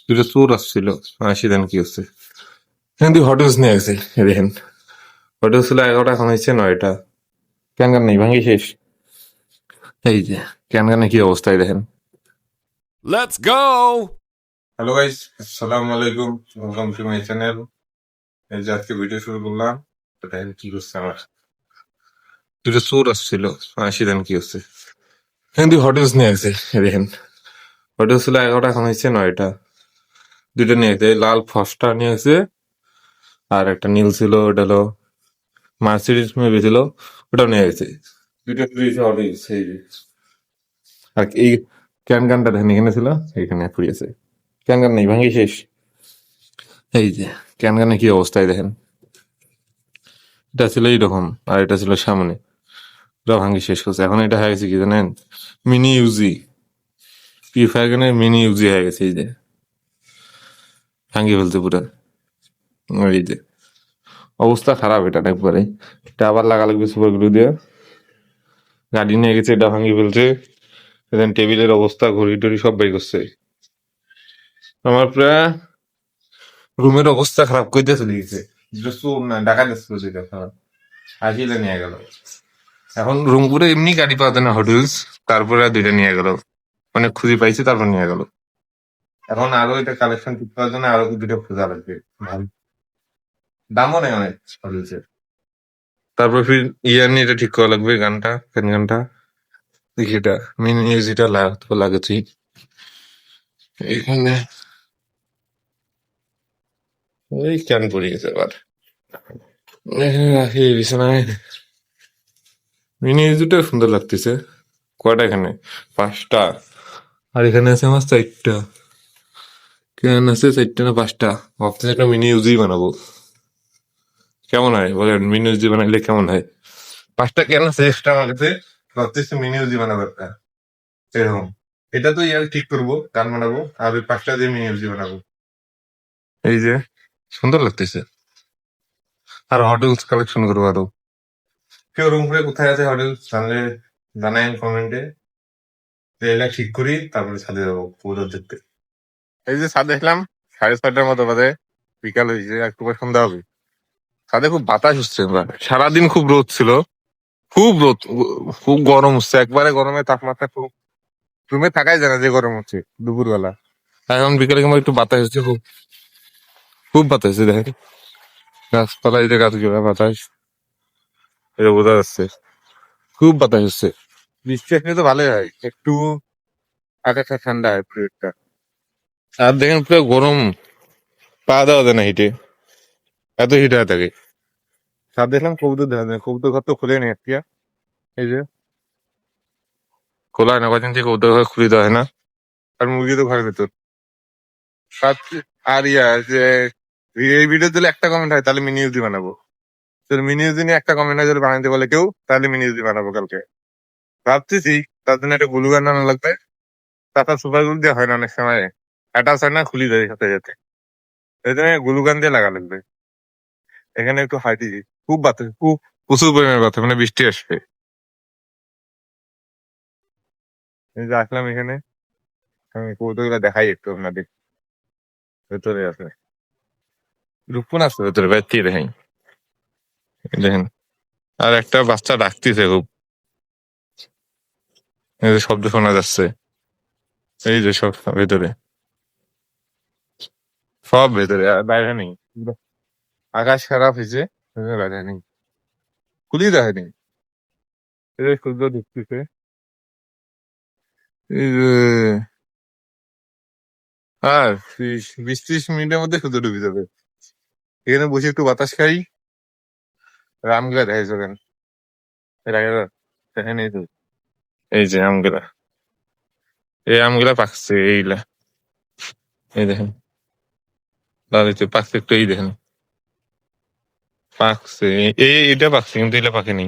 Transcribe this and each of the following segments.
দুটো চোর আসছিল, আসি দেন কি হচ্ছে। এখান থেকে হটস নিয়ে গেছে, দেখেন হটস ছিল 11টা, এখন হচ্ছে 9টা। ক্যান গান নেই, ভাঙ্গি শেষ। এই যে ক্যান গানে কি অবস্থায় দেখেন। Let's go! হ্যালো গাইস, আসসালামু আলাইকুম, ওয়েলকাম টু মাই চ্যানেল। এই যে আজকে ভিডিও শুরু করলাম, তো দেখেন কি করছে আমার। দুটো চোর আসছিল, আসি দেন কি হচ্ছে। এখান থেকে হটস নিয়ে গেছে, দেখেন হটস ছিল 11টা, এখন হচ্ছে 9টা। দুটো নিয়ে গেছে, লাল ফস্টা নিয়ে গেছে, আর একটা নীল ছিল, ওটা হলো মার্সিডিজ মেবি ছিল, ওটাও নিয়ে গেছে। দুটো ফ্রিজ অর্ডার দিয়েছে এই যে। আর এই ক্যান গানটা দেখেন এখানে ছিল, এখানে ফুরিয়েছে। ক্যান গান নেই, ভাঙ্গি শেষ। এই যে ক্যান গানে কি অবস্থায় দেখেন। এটা ছিল এইরকম, আর এটা ছিল সামনে, ওটা ভাঙ্গি শেষ করছে। এখন এটা হয়ে গেছে কি জানেন, মিনি ইউজি, পি ফ্যাগনের মিনি ইউজি হয়ে গেছে। এই যে ভাঙ্গি ফেলতে পুরো, এই যে অবস্থা খারাপ এটা একবারে। এটা আবার লাগা লাগবে সুপার গ্লু দিয়ে। গাড়ি নিয়ে গেছে, এটা ভাঙ্গি ফেলছে। দেখেন টেবিলের অবস্থা, ঘড়ি টড়ি সব বের করছে। আমার প্রায় রুমের অবস্থা খারাপ করে দিয়ে চলে গেছে। যেটা চোর না, ডাকাত আসছিল যেটা, খারাপ আসিলে নিয়ে গেল। এখন রুম করে এমনি গাড়ি পাওয়া যায় না হোটেলস, তারপরে আর দুইটা নিয়ে গেল, অনেক খুঁজে পাইছে তারপর নিয়ে গেল। এখন আরো এটা কালেকশন ঠিক করার জন্য আরো দুটো খোঁজা লাগবে, ভালো দামও নেই অনেক হোটেলসের। তারপর ফির ইয়ার নিয়ে এটা ঠিক করা লাগবে, গানটা ফ্যান গানটা দেখি, এটা মেন ইউজ এটা লাগাচ্ছি এখানে। এই কেন পড়ে গেছে আবার, এখানে রাখি বিছানায়। মিনি ইউজটা সুন্দর লাগতেছে। কয়টা এখানে, 5টা, আর এখানে আছে আমার 4টা। কেন আছে 4টা না 5টা। ভাবতেছি একটা মিনি ইউজি বানাবো, কেমন হয় বলেন? মিনি ইউজি বানাইলে কেমন হয়? 5টা কেন আছে এক্সট্রা আমার কাছে, ভাবতেছি মিনি ইউজি বানাবো একটা এরকম। এটা তো ইয়ার ঠিক করবো, গান বানাবো, আর ওই 5টা দিয়ে মিনি ইউজি বানাবো। এই যে সুন্দর লাগতেছে। আর হোটেলস কালেকশন করবো আরো। কেউ রুম করে কোথায় আছে হোটেল জানলে জানাই কমেন্টে, এটা ঠিক করি তারপরে ছাদে যাবো পুরো দেখতে। এই যে ছাদে এলাম, 6:30টার মতো বাজে, বিকাল হয়েছে, একটু পরে সন্ধ্যা হবে। ছাদে খুব বাতাস হচ্ছে এবার, সারাদিন খুব রোদ ছিল, খুব রোদ, খুব গরম হচ্ছে একবারে, গরমে তাপমাত্রা খুব, রুমে থাকাই যায় না যে গরম হচ্ছে দুপুরবেলা। এখন বিকালে কেমন একটু বাতাস হচ্ছে, খুব খুব বাতাস হচ্ছে দেখেন, গাছপালা এই যে গাছগুলা বাতাস, এটা বোঝা যাচ্ছে, খুব বাতাস হচ্ছে। বৃষ্টি আসলে তো ভালোই হয়, একটু আকাশটা ঠান্ডা হয় পুরোটা। আর দেখেন পুরো গরম, পা দেওয়া যায় না হিটে, এত হিট হয়ে থাকে। সাথ দেখলাম কবুতর দেখা যায়, কবুতর ঘর তো খুলে নেই একটা, এই যে খোলা হয় না, কদিন থেকে কবুতর ঘর খুলে দেওয়া হয় না। আর মুরগি তো ঘরের ভেতর। আর ইয়া যে এই ভিডিও দিলে একটা কমেন্ট হয় তাহলে মিনি ইউজি বানাবো। যদি মিনি ইউজি নিয়ে একটা কমেন্ট হয়, যদি বানাইতে বলে কেউ, তাহলে মিনি ইউজি বানাবো কালকে ভাবতেছি। তার জন্য একটা গ্লু গান আনা লাগবে, তাছাড়া সুপার গ্লু দিয়ে হয় না অনেক সময়, অ্যাটাচ হয় না, খুলি দেয় সাথে সাথে। এই জন্য গ্লু গান দিয়ে লাগা লাগবে। এখানে একটু হাইটি, খুব বাতাস, খুব প্রচুর পরিমাণে বাতাস, মানে বৃষ্টি আসবে। এই যে আসলাম এখানে, আমি কৌতুকগুলো দেখাই একটু আপনাদের। ভেতরে আছে রূপন, আছে ভেতরে, বাইরে দেখাই, দেখেন। আর একটা বাচ্চা ডাকতেছে খুব, এই যে শব্দ শোনা যাচ্ছে, এই যে সব ভেতরে, সব ভেতরে, আর বাইরে নেই। আকাশ খারাপ হয়েছে, বাইরে নেই, খুলি দেখেনি। এই যে সূর্য ঢুকতেছে, এই যে, আর 20-30 মিনিটের মধ্যে সূর্য ডুবে যাবে। এখানে বসে একটু বাতাস খাই, আমগুলা দেখাই চলেন, এর আগে দেখেন। এই তো, এই যে আমগুলা, এই আমগুলা পাকছে, এইগুলা, এই দেখেন, লালিতে পাকছে একটু, এই দেখেন পাকছে। এটা পাকছে কিন্তু এটা পাকেনি,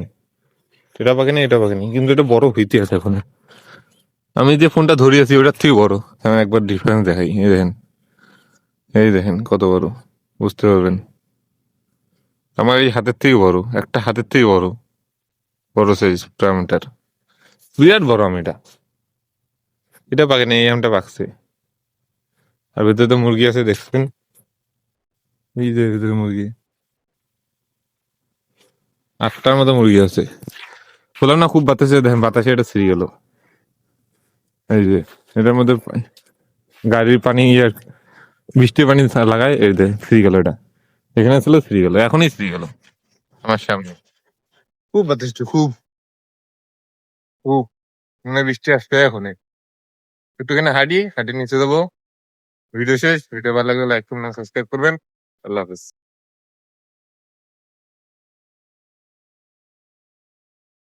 এটা পাকেনি, এটা পাকেনি, কিন্তু এটা বড় হইতে আছে এখন। আমি যে ফোনটা ধরিয়েছি ওটার থেকে বড়, আমি একবার ডিফারেন্স দেখাই, এই দেখেন, এই দেখেন কত বড়, বুঝতে পারবেন। আমার এই হাতের থেকে বড়, একটা হাতের থেকে বড়, বড় সাইজ প্যারামিটার, বিরাট বড় আম এটা। এটা পাকেনি, এই আমটা পাকছে। আর ভিতরে তো মুরগি আছে দেখছেন, এই যে ভিতরে মুরগি 8টার মতো মুরগি আছে। বললাম না খুব বাতাসে, দেখেন বাতাসে এটা ছিঁড়ে গেল। এই যে এটার মধ্যে গাড়ির পানি আর বৃষ্টির পানি লাগায়, এই যে ছিঁড়ে গেল এটা। এখানে ছিল ছিঁড়ে গেল, এখনই ছিঁড়ে গেল আমার সামনে। খুব বাতাস, খুব খুব মানে বৃষ্টি আসবে এখন। একটুখানি হাঁটি নিচে যাবো। ভিডিও শেষ। ভিডিও ভালো লাগলে লাইক করবেন, সাবস্ক্রাইব করবেন। আল্লাহ হাফেজ।